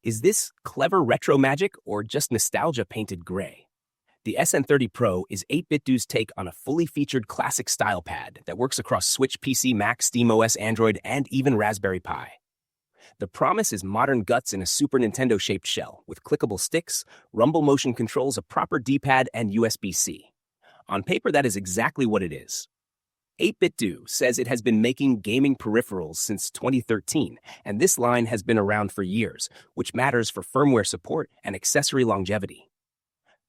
Is this clever retro magic or just nostalgia painted gray? The SN30 Pro is 8BitDo's take on a fully featured classic style pad that works across Switch, PC, Mac, SteamOS, Android, and even Raspberry Pi. The promise is modern guts in a Super Nintendo-shaped shell with clickable sticks, rumble motion controls, a proper D-pad, and USB-C. On paper, that is exactly what it is. 8BitDo says it has been making gaming peripherals since 2013, and this line has been around for years, which matters for firmware support and accessory longevity.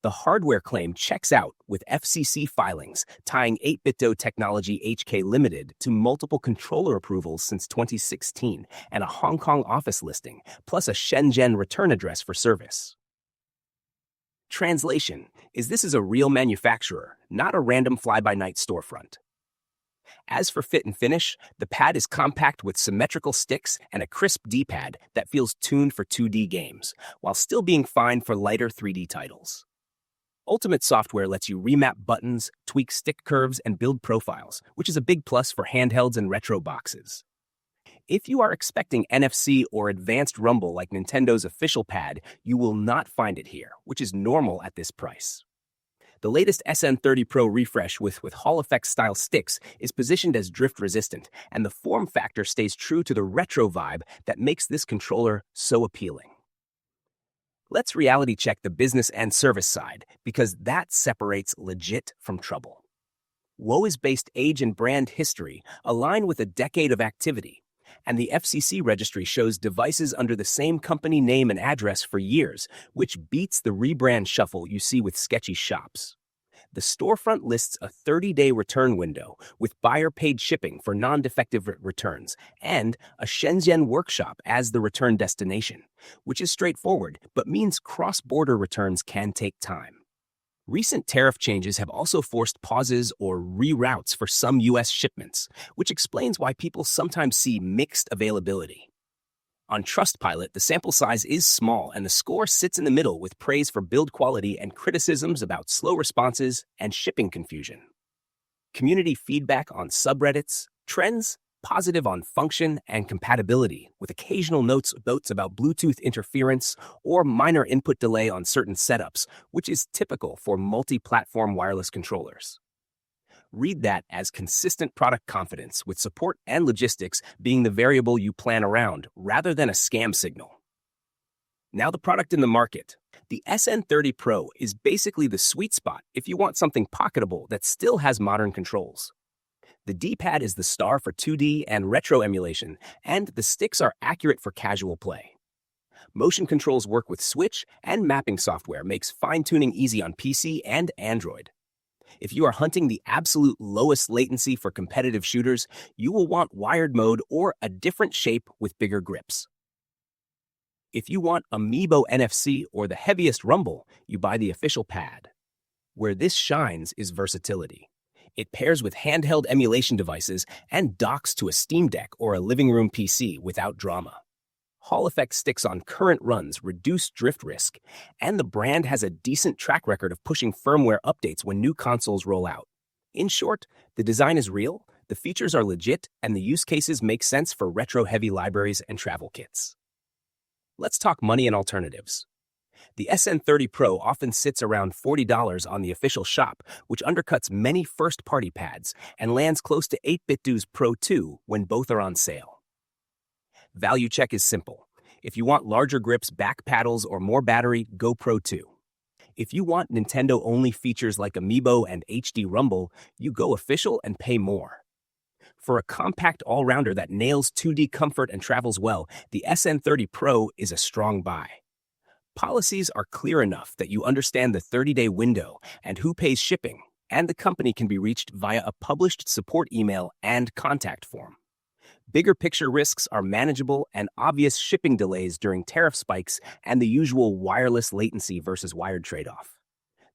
The hardware claim checks out with FCC filings tying 8BitDo Technology HK Limited to multiple controller approvals since 2016 and a Hong Kong office listing, plus a Shenzhen return address for service. Translation is this is a real manufacturer, not a random fly-by-night storefront. As for fit and finish, the pad is compact with symmetrical sticks and a crisp D-pad that feels tuned for 2D games, while still being fine for lighter 3D titles. Ultimate software lets you remap buttons, tweak stick curves, and build profiles, which is a big plus for handhelds and retro boxes. If you are expecting NFC or advanced rumble like Nintendo's official pad, you will not find it here, which is normal at this price. The latest SN30 Pro refresh with Hall effect-style sticks is positioned as drift-resistant, and the form factor stays true to the retro vibe that makes this controller so appealing. Let's reality check the business and service side, because that separates legit from trouble. WOA-based age and brand history align with a decade of activity, and the FCC registry shows devices under the same company name and address for years, which beats the rebrand shuffle you see with sketchy shops. The storefront lists a 30-day return window with buyer-paid shipping for non-defective returns and a Shenzhen workshop as the return destination, which is straightforward but means cross-border returns can take time. Recent tariff changes have also forced pauses or reroutes for some U.S. shipments, which explains why people sometimes see mixed availability. On Trustpilot, the sample size is small and the score sits in the middle with praise for build quality and criticisms about slow responses and shipping confusion. Community feedback on subreddits, trends, positive on function and compatibility, with occasional notes about Bluetooth interference or minor input delay on certain setups, which is typical for multi-platform wireless controllers. Read that as consistent product confidence, with support and logistics being the variable you plan around, rather than a scam signal. Now the product in the market. The SN30 Pro is basically the sweet spot if you want something pocketable that still has modern controls. The D-pad is the star for 2D and retro emulation, and the sticks are accurate for casual play. Motion controls work with Switch, and mapping software makes fine-tuning easy on PC and Android. If you are hunting the absolute lowest latency for competitive shooters, you will want wired mode or a different shape with bigger grips. If you want Amiibo NFC or the heaviest rumble, you buy the official pad. Where this shines is versatility. It pairs with handheld emulation devices and docks to a Steam Deck or a living room PC without drama. Hall effect sticks on current runs reduce drift risk, and the brand has a decent track record of pushing firmware updates when new consoles roll out. In short, the design is real, the features are legit, and the use cases make sense for retro-heavy libraries and travel kits. Let's talk money and alternatives. The SN30 Pro often sits around $40 on the official shop, which undercuts many first-party pads and lands close to 8BitDo's Pro 2 when both are on sale. Value check is simple. If you want larger grips, back paddles, or more battery, go Pro 2. If you want Nintendo-only features like Amiibo and HD Rumble, you go official and pay more. For a compact all-rounder that nails 2D comfort and travels well, the SN30 Pro is a strong buy. Policies are clear enough that you understand the 30-day window and who pays shipping, and the company can be reached via a published support email and contact form. Bigger picture risks are manageable, and obvious shipping delays during tariff spikes and the usual wireless latency versus wired trade-off.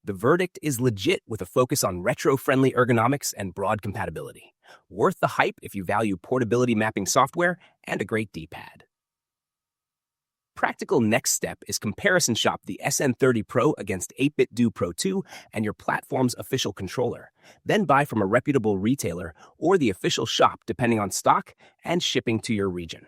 The verdict is legit, with a focus on retro-friendly ergonomics and broad compatibility. Worth the hype if you value portability mapping software and a great D-pad. Practical next step is comparison shop the SN30 Pro against 8BitDo Pro 2 and your platform's official controller. Then buy from a reputable retailer or the official shop depending on stock and shipping to your region.